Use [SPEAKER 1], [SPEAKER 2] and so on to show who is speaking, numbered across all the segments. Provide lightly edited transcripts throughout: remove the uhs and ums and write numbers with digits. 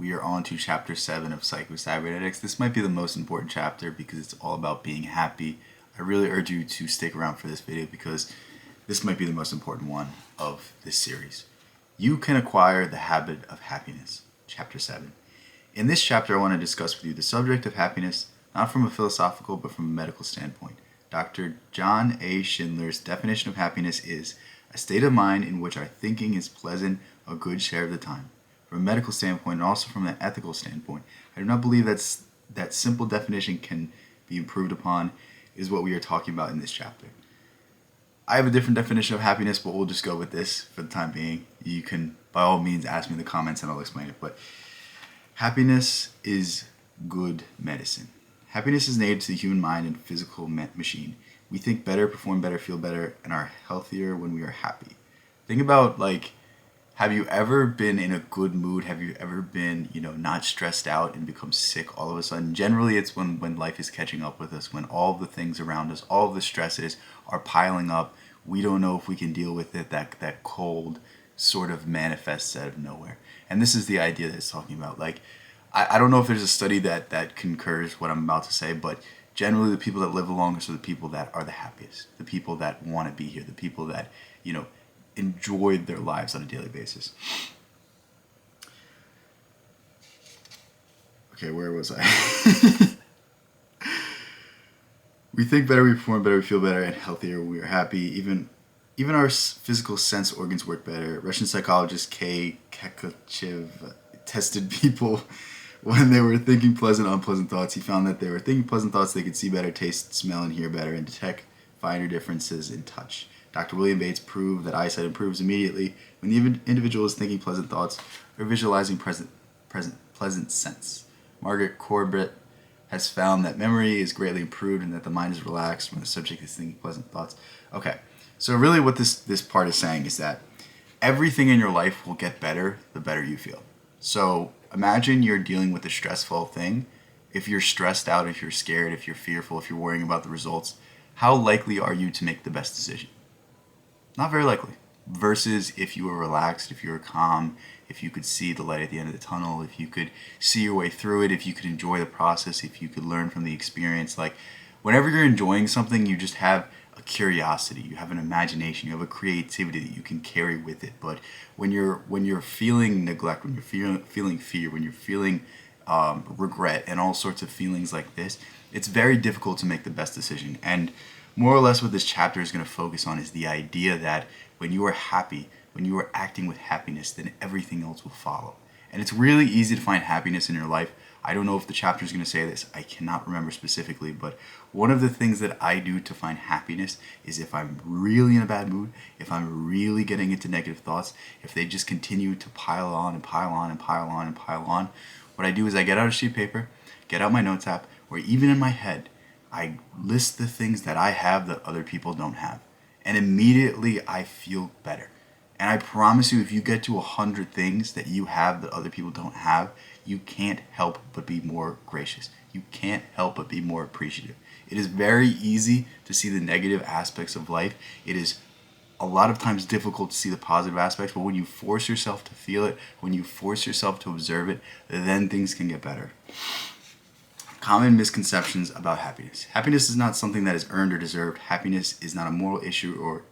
[SPEAKER 1] we are on to chapter 7 of Cybernetics. This might be the most important chapter because it's all about being happy. I really urge you to stick around for this video because this might be the most important one of this series. You can acquire the habit of happiness, chapter 7. In this chapter, I want to discuss with you the subject of happiness, not from a philosophical but from a medical standpoint. Dr. John A. Schindler's definition of happiness is a state of mind in which our thinking is pleasant a good share of the time. From a medical standpoint and also from an ethical standpoint, I do not believe that simple definition can be improved upon is what we are talking about in this chapter. I have a different definition of happiness, but we'll just go with this for the time being. You can, by all means, ask me in the comments and I'll explain it. But happiness is good medicine. Happiness is an aid to the human mind and physical machine. We think better, perform better, feel better, and are healthier when we are happy. Think about, have you ever been in a good mood? Have you ever been, not stressed out and become sick all of a sudden? Generally, it's when life is catching up with us, when all of the things around us, all of the stresses are piling up. We don't know if we can deal with it. That cold sort of manifests out of nowhere. And this is the idea that it's talking about. I don't know if there's a study that concurs what I'm about to say, but generally the people that live the longest are the people that are the happiest, the people that want to be here, the people that, enjoyed their lives on a daily basis. Okay, where was I? We think better, we perform better, we feel better and healthier when we are happy. Even our physical sense organs work better. Russian psychologist K. Kekachev tested people when they were thinking pleasant or unpleasant thoughts. He found that they were thinking pleasant thoughts, they could see better, taste, smell, and hear better, and detect finer differences in touch. Dr. William Bates proved that eyesight improves immediately when the individual is thinking pleasant thoughts or visualizing pleasant sense. Margaret Corbett has found that memory is greatly improved and that the mind is relaxed when the subject is thinking pleasant thoughts. Okay, so really what this part is saying is that everything in your life will get better the better you feel. So imagine you're dealing with a stressful thing. If you're stressed out, if you're scared, if you're fearful, if you're worrying about the results, how likely are you to make the best decision? Not very likely. Versus if you were relaxed, if you were calm, if you could see the light at the end of the tunnel, if you could see your way through it, if you could enjoy the process, if you could learn from the experience. Whenever you're enjoying something, you just have a curiosity, you have an imagination, you have a creativity that you can carry with it. But when you're feeling neglect, when you're feeling fear, when you're feeling regret and all sorts of feelings like this, it's very difficult to make the best decision. And more or less what this chapter is going to focus on is the idea that when you are happy, when you are acting with happiness, then everything else will follow. And it's really easy to find happiness in your life. I don't know if the chapter is going to say this. I cannot remember specifically, but one of the things that I do to find happiness is if I'm really in a bad mood, if I'm really getting into negative thoughts, if they just continue to pile on and pile on and pile on and pile on, what I do is I get out a sheet of paper, get out my notes app, or even in my head, I list the things that I have that other people don't have. And immediately I feel better. And I promise you, if you get to 100 things that you have that other people don't have, you can't help but be more gracious. You can't help but be more appreciative. It is very easy to see the negative aspects of life. It is a lot of times difficult to see the positive aspects, but when you force yourself to feel it, when you force yourself to observe it, then things can get better. Common misconceptions about happiness. Happiness is not something that is earned or deserved. Happiness is not a moral issue or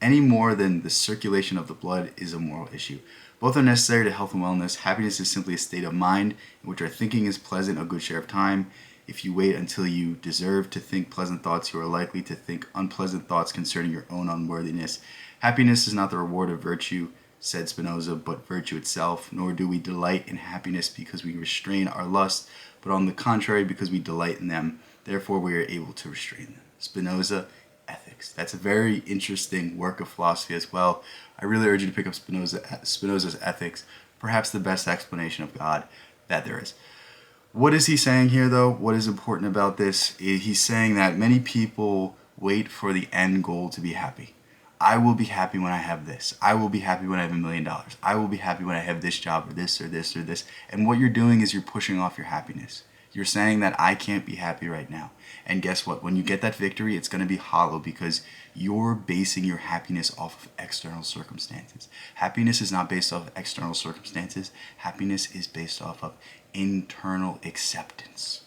[SPEAKER 1] any more than the circulation of the blood is a moral issue. Both are necessary to health and wellness. Happiness is simply a state of mind in which our thinking is pleasant a good share of time. If you wait until you deserve to think pleasant thoughts, you are likely to think unpleasant thoughts concerning your own unworthiness. Happiness is not the reward of virtue, said Spinoza, but virtue itself. Nor do we delight in happiness because we restrain our lust, but on the contrary, because we delight in them, therefore we are able to restrain them. Spinoza, Ethics. That's a very interesting work of philosophy as well. I really urge you to pick up Spinoza's Ethics, perhaps the best explanation of God that there is. What is he saying here, though? What is important about this? He's saying that many people wait for the end goal to be happy. I will be happy when I have this. I will be happy when I have $1 million. I will be happy when I have this job or this or this or this. And what you're doing is you're pushing off your happiness. You're saying that I can't be happy right now. And guess what? When you get that victory, it's going to be hollow because you're basing your happiness off of external circumstances. Happiness is not based off of external circumstances. Happiness is based off of internal acceptance.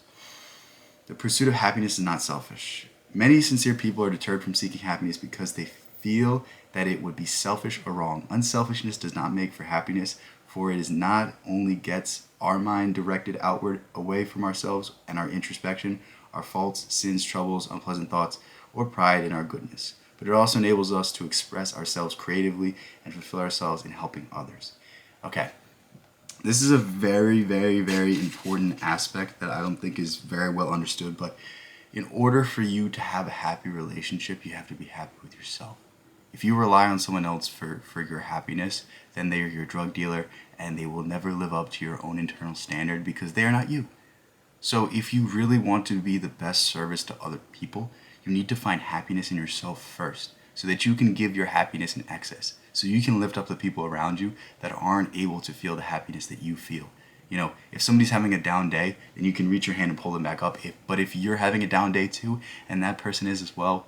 [SPEAKER 1] The pursuit of happiness is not selfish. Many sincere people are deterred from seeking happiness because they feel that it would be selfish or wrong. Unselfishness does not make for happiness, for it is not only gets our mind directed outward away from ourselves and our introspection, our faults, sins, troubles, unpleasant thoughts, or pride in our goodness, but it also enables us to express ourselves creatively and fulfill ourselves in helping others. Okay, this is a very, very, very important aspect that I don't think is very well understood, but in order for you to have a happy relationship, you have to be happy with yourself. If you rely on someone else for your happiness, then they are your drug dealer and they will never live up to your own internal standard because they are not you. So if you really want to be the best service to other people, you need to find happiness in yourself first so that you can give your happiness in excess. So you can lift up the people around you that aren't able to feel the happiness that you feel. If somebody's having a down day, then you can reach your hand and pull them back up. But if you're having a down day too, and that person is as well,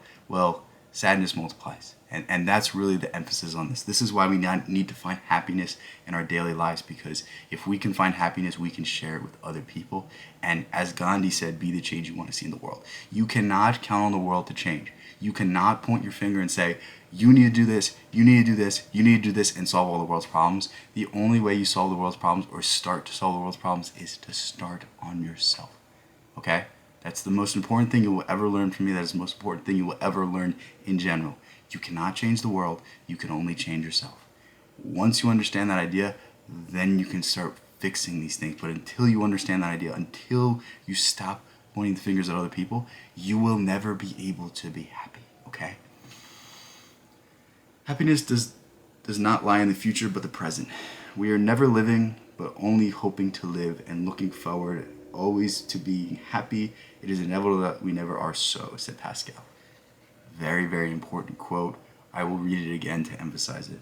[SPEAKER 1] sadness multiplies. And that's really the emphasis on this. This is why we need to find happiness in our daily lives, because if we can find happiness, we can share it with other people. And as Gandhi said, be the change you want to see in the world. You cannot count on the world to change. You cannot point your finger and say, you need to do this, you need to do this, you need to do this, and solve all the world's problems. The only way you solve the world's problems or start to solve the world's problems is to start on yourself. Okay? That's the most important thing you will ever learn from me. That is the most important thing you will ever learn in general. You cannot change the world. You can only change yourself. Once you understand that idea, then you can start fixing these things. But until you understand that idea, until you stop pointing the fingers at other people, you will never be able to be happy. Okay? Happiness does not lie in the future, but the present. We are never living, but only hoping to live and looking forward always to being happy. It is inevitable that we never are so, said Pascal. Very, very important quote. I will read it again to emphasize it.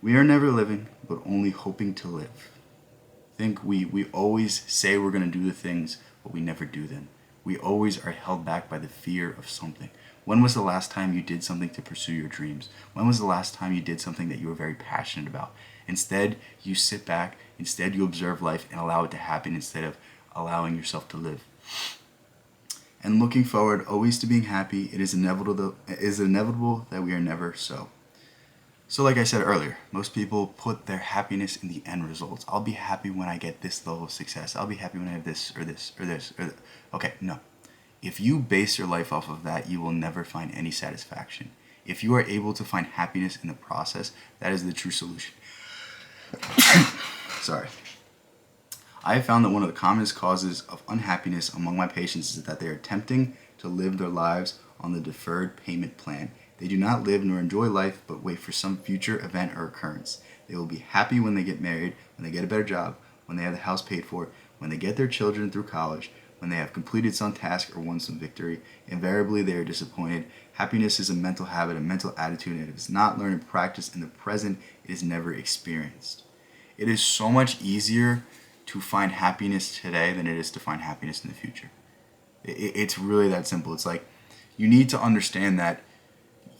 [SPEAKER 1] We are never living, but only hoping to live. I think we always say we're going to do the things, but we never do them. We always are held back by the fear of something. When was the last time you did something to pursue your dreams? When was the last time you did something that you were very passionate about? Instead, you sit back, instead you observe life and allow it to happen instead of allowing yourself to live. And looking forward always to being happy, it is inevitable that we are never so. So like I said earlier, most people put their happiness in the end results. I'll be happy when I get this level of success. I'll be happy when I have this or this or this or Okay, no. If you base your life off of that, you will never find any satisfaction. If you are able to find happiness in the process, that is the true solution. Sorry. I have found that one of the commonest causes of unhappiness among my patients is that they are attempting to live their lives on the deferred payment plan. They do not live nor enjoy life, but wait for some future event or occurrence. They will be happy when they get married, when they get a better job, when they have the house paid for, when they get their children through college, when they have completed some task or won some victory. Invariably, they are disappointed. Happiness is a mental habit, a mental attitude, and if it's not learned and practiced in the present, it is never experienced. It is so much easier to find happiness today than it is to find happiness in the future. It's really that simple. It's like you need to understand that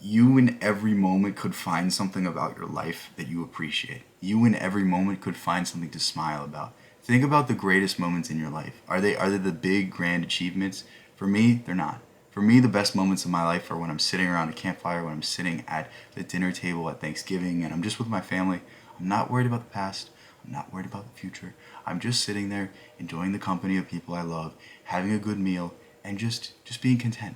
[SPEAKER 1] you in every moment could find something about your life that you appreciate. You in every moment could find something to smile about. Think about the greatest moments in your life. Are they the big grand achievements? For me, they're not. For me, the best moments of my life are when I'm sitting around a campfire, when I'm sitting at the dinner table at Thanksgiving, and I'm just with my family. I'm not worried about the past. I'm not worried about the future. I'm just sitting there, enjoying the company of people I love, having a good meal, and just being content.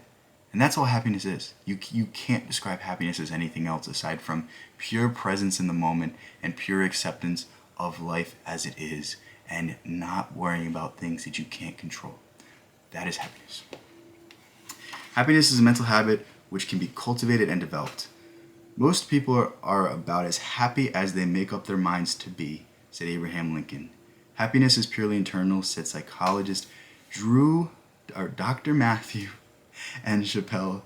[SPEAKER 1] And that's all happiness is. You can't describe happiness as anything else aside from pure presence in the moment and pure acceptance of life as it is and not worrying about things that you can't control. That is happiness. Happiness is a mental habit which can be cultivated and developed. Most people are about as happy as they make up their minds to be, said Abraham Lincoln. Happiness is purely internal, said psychologist Dr. Matthew and Chappelle.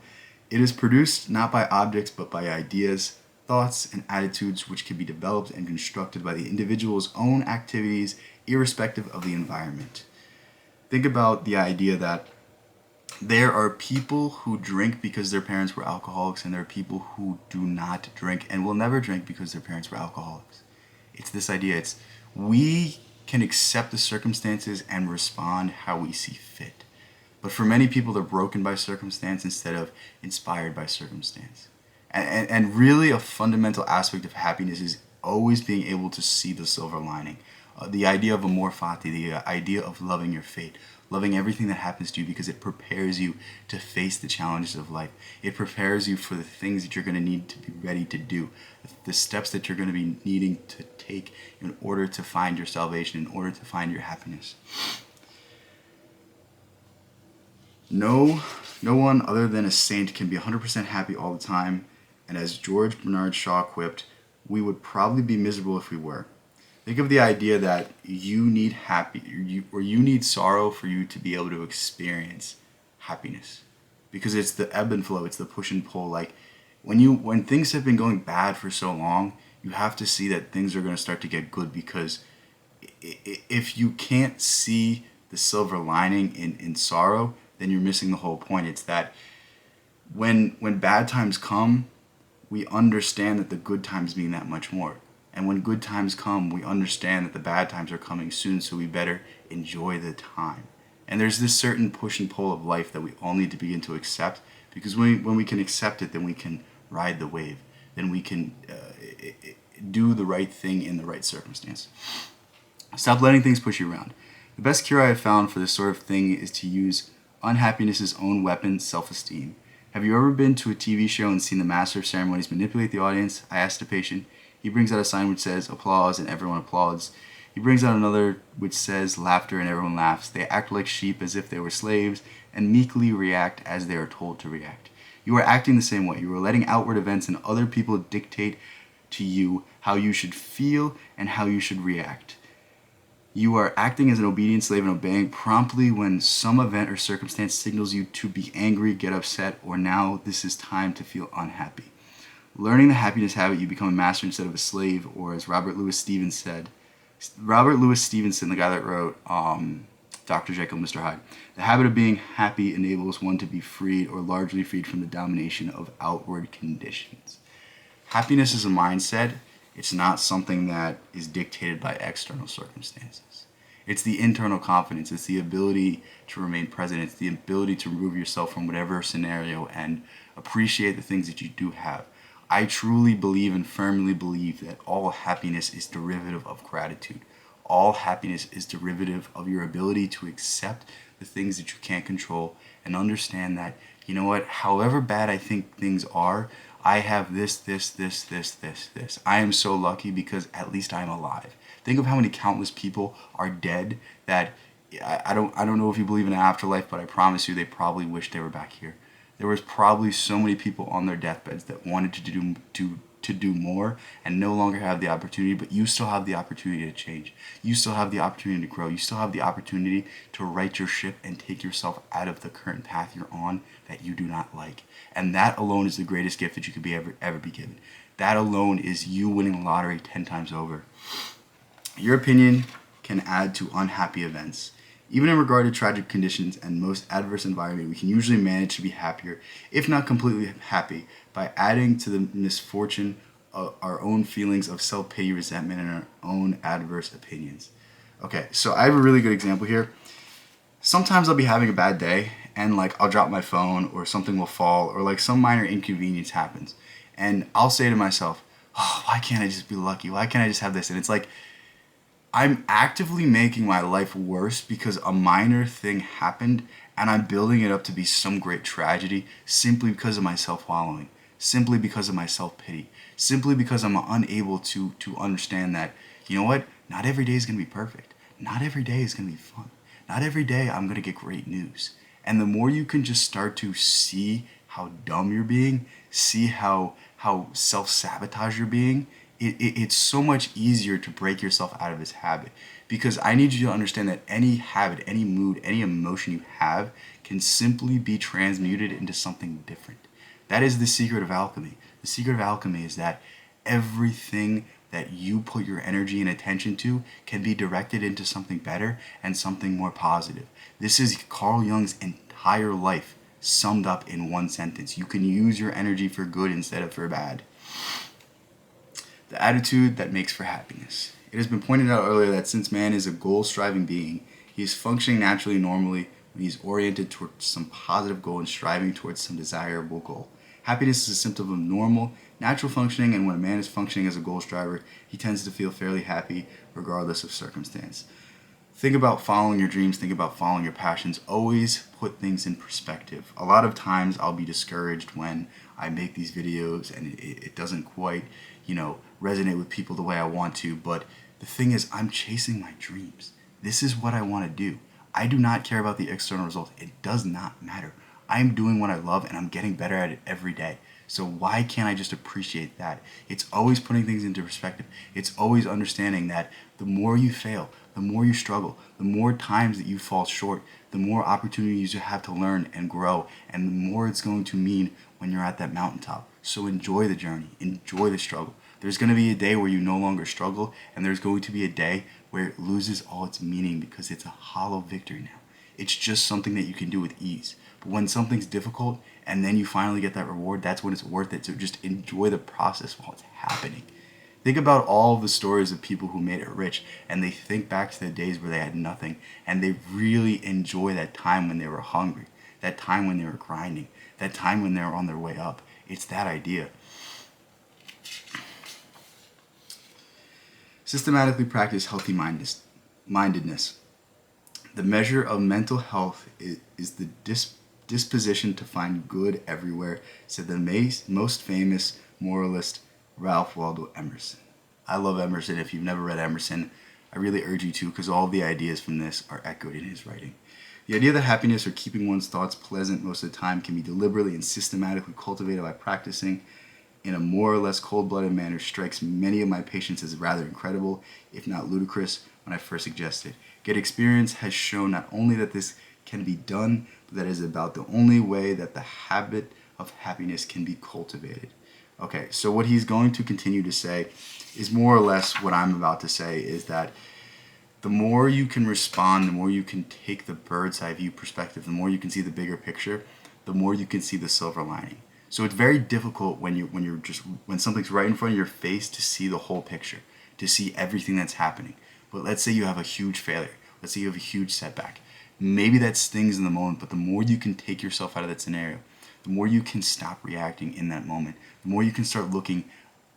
[SPEAKER 1] It is produced not by objects but by ideas, thoughts, and attitudes which can be developed and constructed by the individual's own activities irrespective of the environment. Think about the idea that there are people who drink because their parents were alcoholics, and there are people who do not drink and will never drink because their parents were alcoholics. It's this idea, it's we can accept the circumstances and respond how we see fit. But for many people, they're broken by circumstance instead of inspired by circumstance. And really, a fundamental aspect of happiness is always being able to see the silver lining. The idea of amor fati, the idea of loving your fate, loving everything that happens to you because it prepares you to face the challenges of life. It prepares you for the things that you're going to need to be ready to do, the steps that you're going to be needing to take in order to find your salvation, in order to find your happiness. No one other than a saint can be 100% happy all the time, and as George Bernard Shaw quipped, we would probably be miserable if we were. Think of the idea that you need you need sorrow for you to be able to experience happiness, because it's the ebb and flow, it's the push and pull. Like when things have been going bad for so long, you have to see that things are going to start to get good, because if you can't see the silver lining in sorrow, then you're missing the whole point. It's that when bad times come, we understand that the good times mean that much more. And when good times come, we understand that the bad times are coming soon, so we better enjoy the time. And there's this certain push and pull of life that we all need to begin to accept, because when we can accept it, then we can ride the wave. Then we can do the right thing in the right circumstance. Stop letting things push you around. The best cure I have found for this sort of thing is to use unhappiness's own weapon, self-esteem. Have you ever been to a TV show and seen the master of ceremonies manipulate the audience? I asked a patient. He brings out a sign which says applause, and everyone applauds. He brings out another which says laughter, and everyone laughs. They act like sheep as if they were slaves, and meekly react as they are told to react. You are acting the same way. You are letting outward events and other people dictate to you how you should feel and how you should react. You are acting as an obedient slave and obeying promptly when some event or circumstance signals you to be angry, get upset, or now this is time to feel unhappy. Learning the happiness habit, you become a master instead of a slave, or as Robert Louis Stevenson, the guy that wrote Dr. Jekyll and Mr. Hyde, the habit of being happy enables one to be freed or largely freed from the domination of outward conditions. Happiness is a mindset. It's not something that is dictated by external circumstances. It's the internal confidence. It's the ability to remain present. It's the ability to remove yourself from whatever scenario and appreciate the things that you do have. I truly believe and firmly believe that all happiness is derivative of gratitude. All happiness is derivative of your ability to accept the things that you can't control and understand that, you know what, however bad I think things are, I have this. I am so lucky because at least I'm alive. Think of how many countless people are dead that I don't know if you believe in an afterlife, but I promise you they probably wish they were back here. There was probably so many people on their deathbeds that wanted to do more and no longer have the opportunity, but you still have the opportunity to change. You still have the opportunity to grow. You still have the opportunity to right your ship and take yourself out of the current path you're on that you do not like. And that alone is the greatest gift that you could be ever be given. That alone is you winning the lottery 10 times over. Your opinion can add to unhappy events. Even in regard to tragic conditions and most adverse environment, we can usually manage to be happier, if not completely happy, by adding to the misfortune our own feelings of self-pity, resentment, and our own adverse opinions. Okay, so I have a really good example here. Sometimes I'll be having a bad day, and I'll drop my phone, or something will fall, or some minor inconvenience happens. And I'll say to myself, oh, why can't I just be lucky? Why can't I just have this? And it's I'm actively making my life worse because a minor thing happened, and I'm building it up to be some great tragedy simply because of my self-wallowing, simply because of my self-pity, simply because I'm unable to understand that, you know what, not every day is going to be perfect. Not every day is going to be fun. Not every day I'm going to get great news. And the more you can just start to see how dumb you're being, see how self-sabotage you're being, it's so much easier to break yourself out of this habit, because I need you to understand that any habit, any mood, any emotion you have can simply be transmuted into something different. That is the secret of alchemy. The secret of alchemy is that everything that you put your energy and attention to can be directed into something better and something more positive. This is Carl Jung's entire life summed up in one sentence. You can use your energy for good instead of for bad. The attitude that makes for happiness. It has been pointed out earlier that since man is a goal-striving being, he is functioning naturally normally when he is oriented towards some positive goal and striving towards some desirable goal. Happiness is a symptom of normal, natural functioning, and when a man is functioning as a goal striver, he tends to feel fairly happy regardless of circumstance. Think about following your dreams, think about following your passions. Always put things in perspective. A lot of times I'll be discouraged when I make these videos and it doesn't quite, resonate with people the way I want to, but the thing is, I'm chasing my dreams. This is what I want to do. I do not care about the external results. It does not matter. I'm doing what I love and I'm getting better at it every day. So why can't I just appreciate that? It's always putting things into perspective. It's always understanding that the more you fail, the more you struggle, the more times that you fall short, the more opportunities you have to learn and grow, and the more it's going to mean when you're at that mountaintop. So enjoy the journey, enjoy the struggle. There's going to be a day where you no longer struggle, and there's going to be a day where it loses all its meaning because it's a hollow victory now. It's just something that you can do with ease. But when something's difficult and then you finally get that reward, that's when it's worth it. So just enjoy the process while it's happening. Think about all of the stories of people who made it rich and they think back to the days where they had nothing and they really enjoy that time when they were hungry, that time when they were grinding, that time when they were on their way up. It's that idea. Systematically practice healthy mindedness. The measure of mental health is the disposition to find good everywhere, said the most famous moralist Ralph Waldo Emerson. I love Emerson. If you've never read Emerson, I really urge you to, because all the ideas from this are echoed in his writing. The idea that happiness or keeping one's thoughts pleasant most of the time can be deliberately and systematically cultivated by practicing in a more or less cold-blooded manner strikes many of my patients as rather incredible, if not ludicrous, when I first suggested. Yet experience has shown not only that this can be done, but that it is about the only way that the habit of happiness can be cultivated. Okay, so what he's going to continue to say is more or less what I'm about to say, is that the more you can respond, the more you can take the bird's eye view perspective, the more you can see the bigger picture, the more you can see the silver lining. So it's very difficult when something's right in front of your face to see the whole picture, to see everything that's happening. But let's say you have a huge failure. Let's say you have a huge setback. Maybe that stings in the moment, but the more you can take yourself out of that scenario, the more you can stop reacting in that moment, the more you can start looking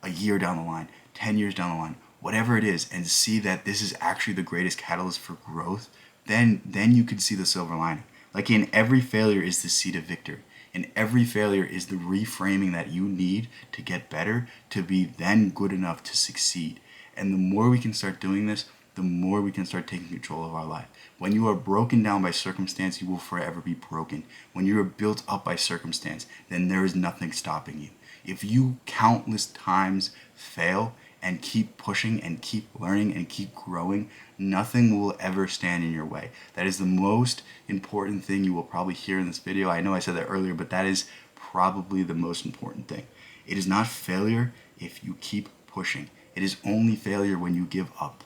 [SPEAKER 1] a year down the line, 10 years down the line, whatever it is, and see that this is actually the greatest catalyst for growth, then you can see the silver lining. Like in every failure is the seed of victory. And every failure is the reframing that you need to get better, to be then good enough to succeed. And the more we can start doing this, the more we can start taking control of our life. When you are broken down by circumstance, you will forever be broken. When you are built up by circumstance, then there is nothing stopping you. If you countless times fail and keep pushing and keep learning and keep growing, nothing will ever stand in your way. That is the most important thing you will probably hear in this video. I know I said that earlier, but that is probably the most important thing. It is not failure if you keep pushing. It is only failure when you give up.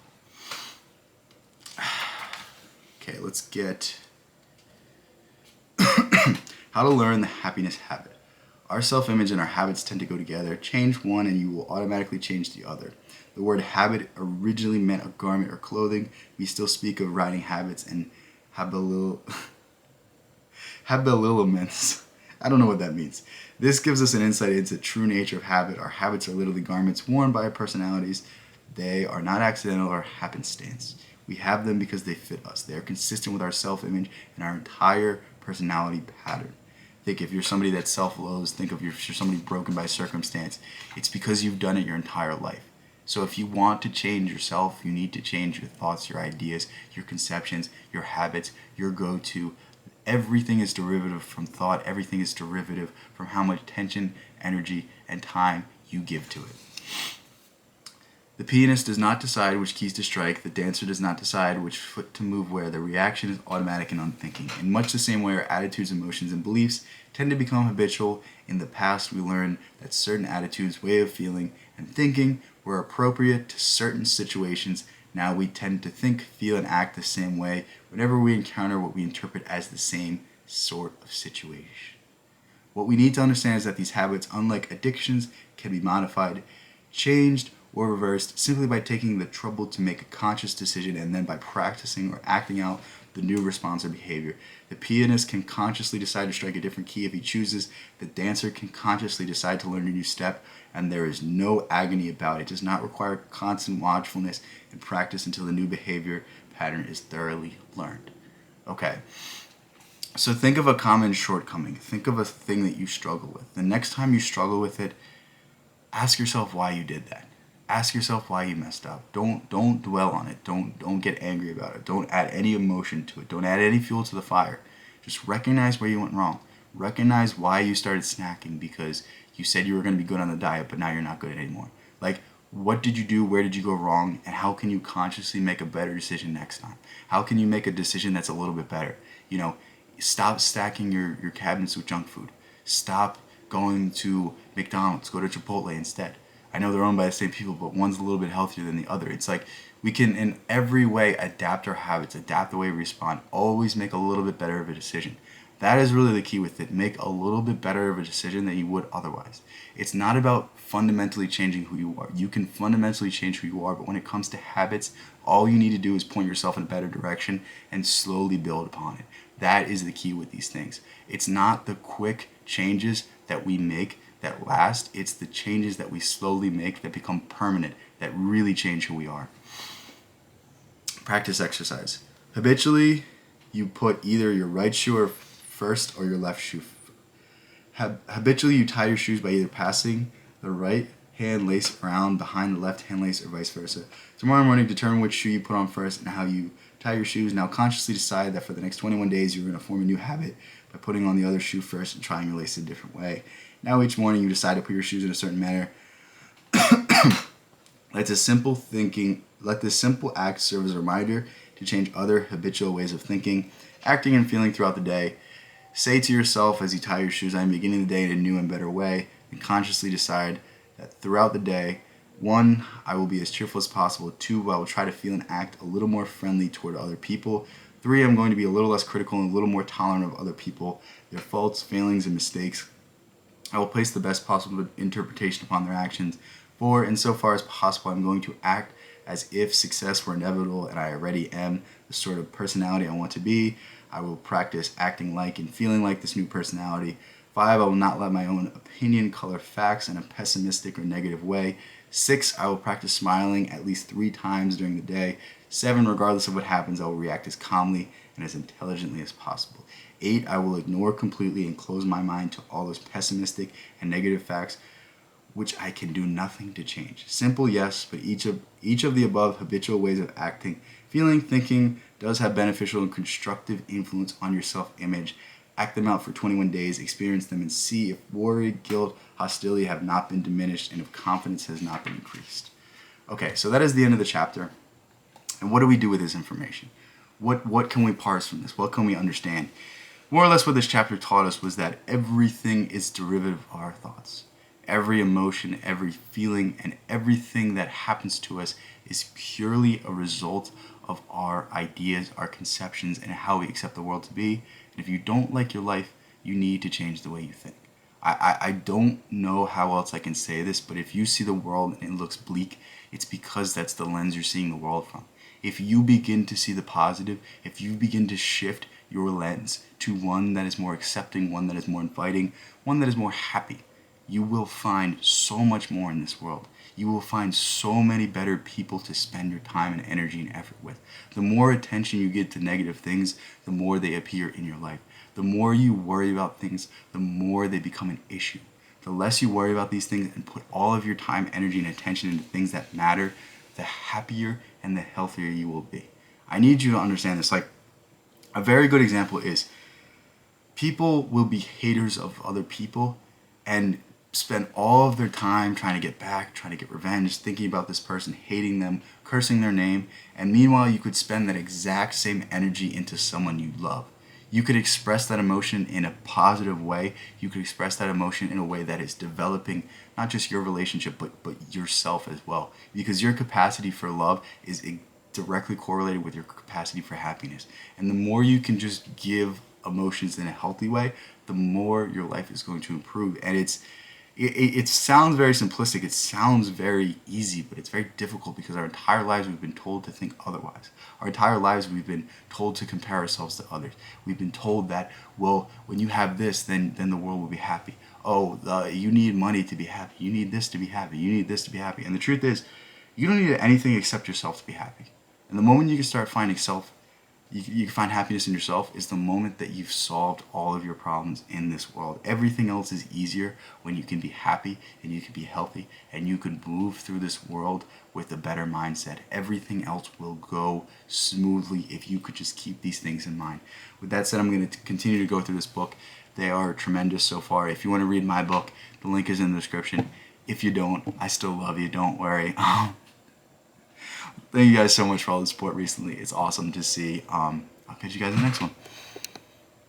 [SPEAKER 1] Okay, let's get how to learn the happiness habit. Our self-image and our habits tend to go together. Change one and you will automatically change the other. The word habit originally meant a garment or clothing. We still speak of riding habits and habiliments. I don't know what that means. This gives us an insight into the true nature of habit. Our habits are literally garments worn by our personalities. They are not accidental or happenstance. We have them because they fit us. They are consistent with our self-image and our entire personality pattern. Think if you're somebody that self-loathes, think if you're somebody broken by circumstance, it's because you've done it your entire life. So if you want to change yourself, you need to change your thoughts, your ideas, your conceptions, your habits, your go-to. Everything is derivative from thought. Everything is derivative from how much attention, energy, and time you give to it. The pianist does not decide which keys to strike. The dancer does not decide which foot to move where. The reaction is automatic and unthinking. In much the same way, our attitudes, emotions, and beliefs tend to become habitual. In the past, we learned that certain attitudes, way of feeling, and thinking were appropriate to certain situations. Now we tend to think, feel, and act the same way whenever we encounter what we interpret as the same sort of situation. What we need to understand is that these habits, unlike addictions, can be modified, changed, or reversed simply by taking the trouble to make a conscious decision and then by practicing or acting out the new response or behavior. The pianist can consciously decide to strike a different key if he chooses. The dancer can consciously decide to learn a new step, and there is no agony about it. It does not require constant watchfulness and practice until the new behavior pattern is thoroughly learned. Okay. So think of a common shortcoming. Think of a thing that you struggle with. The next time you struggle with it, ask yourself why you did that. Ask yourself why you messed up. Don't dwell on it. Don't get angry about it. Don't add any emotion to it. Don't add any fuel to the fire. Just recognize where you went wrong. Recognize why you started snacking because you said you were going to be good on the diet, but now you're not good anymore. Like, what did you do? Where did you go wrong? And how can you consciously make a better decision next time? How can you make a decision that's a little bit better? Stop stacking your cabinets with junk food. Stop going to McDonald's. Go to Chipotle instead. I know they're owned by the same people, but one's a little bit healthier than the other. It's like we can, in every way, adapt our habits, adapt the way we respond, always make a little bit better of a decision. That is really the key with it. Make a little bit better of a decision than you would otherwise. It's not about fundamentally changing who you are. You can fundamentally change who you are, but when it comes to habits, all you need to do is point yourself in a better direction and slowly build upon it. That is the key with these things. It's not the quick changes that we make that last. It's the changes that we slowly make that become permanent, that really change who we are. Practice exercise. Habitually, you put either your right shoe first or your left shoe. Habitually, you tie your shoes by either passing the right hand lace around behind the left hand lace or vice versa. Tomorrow morning, determine which shoe you put on first and how you tie your shoes. Now consciously decide that for the next 21 days you're going to form a new habit by putting on the other shoe first and trying your lace a different way. Now each morning you decide to put your shoes in a certain manner. Let this simple act serve as a reminder to change other habitual ways of thinking, acting, and feeling throughout the day. Say to yourself as you tie your shoes, I am beginning the day in a new and better way, and consciously decide that throughout the day, 1, I will be as cheerful as possible. 2, I will try to feel and act a little more friendly toward other people. 3, I'm going to be a little less critical and a little more tolerant of other people, their faults, failings, and mistakes. I will place the best possible interpretation upon their actions. 4, insofar as possible, I'm going to act as if success were inevitable and I already am the sort of personality I want to be. I will practice acting like and feeling like this new personality. 5, I will not let my own opinion color facts in a pessimistic or negative way. 6, I will practice smiling at least 3 times during the day. 7, regardless of what happens, I will react as calmly and as intelligently as possible. 8, I will ignore completely and close my mind to all those pessimistic and negative facts which I can do nothing to change. Simple, yes, but each of the above habitual ways of acting, feeling, thinking does have beneficial and constructive influence on your self-image. Act them out for 21 days, experience them, and see if worry, guilt, hostility have not been diminished and if confidence has not been increased. Okay, so that is the end of the chapter. And what do we do with this information? What can we parse from this? What can we understand? More or less what this chapter taught us was that everything is derivative of our thoughts. Every emotion, every feeling, and everything that happens to us is purely a result of our ideas, our conceptions, and how we accept the world to be. And if you don't like your life, you need to change the way you think. I don't know how else I can say this, but if you see the world and it looks bleak, it's because that's the lens you're seeing the world from. If you begin to see the positive, if you begin to shift your lens to one that is more accepting, one that is more inviting, one that is more happy, you will find so much more in this world. You will find so many better people to spend your time and energy and effort with. The more attention you give to negative things, the more they appear in your life. The more you worry about things, the more they become an issue. The less you worry about these things and put all of your time, energy, and attention into things that matter, the happier and the healthier you will be. I need you to understand this. Like, a very good example is people will be haters of other people and spend all of their time trying to get back, trying to get revenge, thinking about this person, hating them, cursing their name, and meanwhile you could spend that exact same energy into someone you love. You could express that emotion in a positive way. You could express that emotion in a way that is developing not just your relationship, but yourself as well. Because your capacity for love is directly correlated with your capacity for happiness. And the more you can just give emotions in a healthy way, the more your life is going to improve. And it sounds very simplistic. It sounds very easy, but it's very difficult because our entire lives we've been told to think otherwise. Our entire lives we've been told to compare ourselves to others. We've been told that, well, when you have this, then the world will be happy. Oh, you need money to be happy. You need this to be happy. You need this to be happy. And the truth is, you don't need anything except yourself to be happy. And the moment you can start finding you can find happiness in yourself is the moment that you've solved all of your problems in this world. Everything else is easier when you can be happy and you can be healthy and you can move through this world with a better mindset. Everything else will go smoothly if you could just keep these things in mind. With that said, I'm going to continue to go through this book. They are tremendous so far. If you want to read my book, the link is in the description. If you don't, I still love you. Don't worry. Thank you guys so much for all the support recently. It's awesome to see. I'll catch you guys in the next one.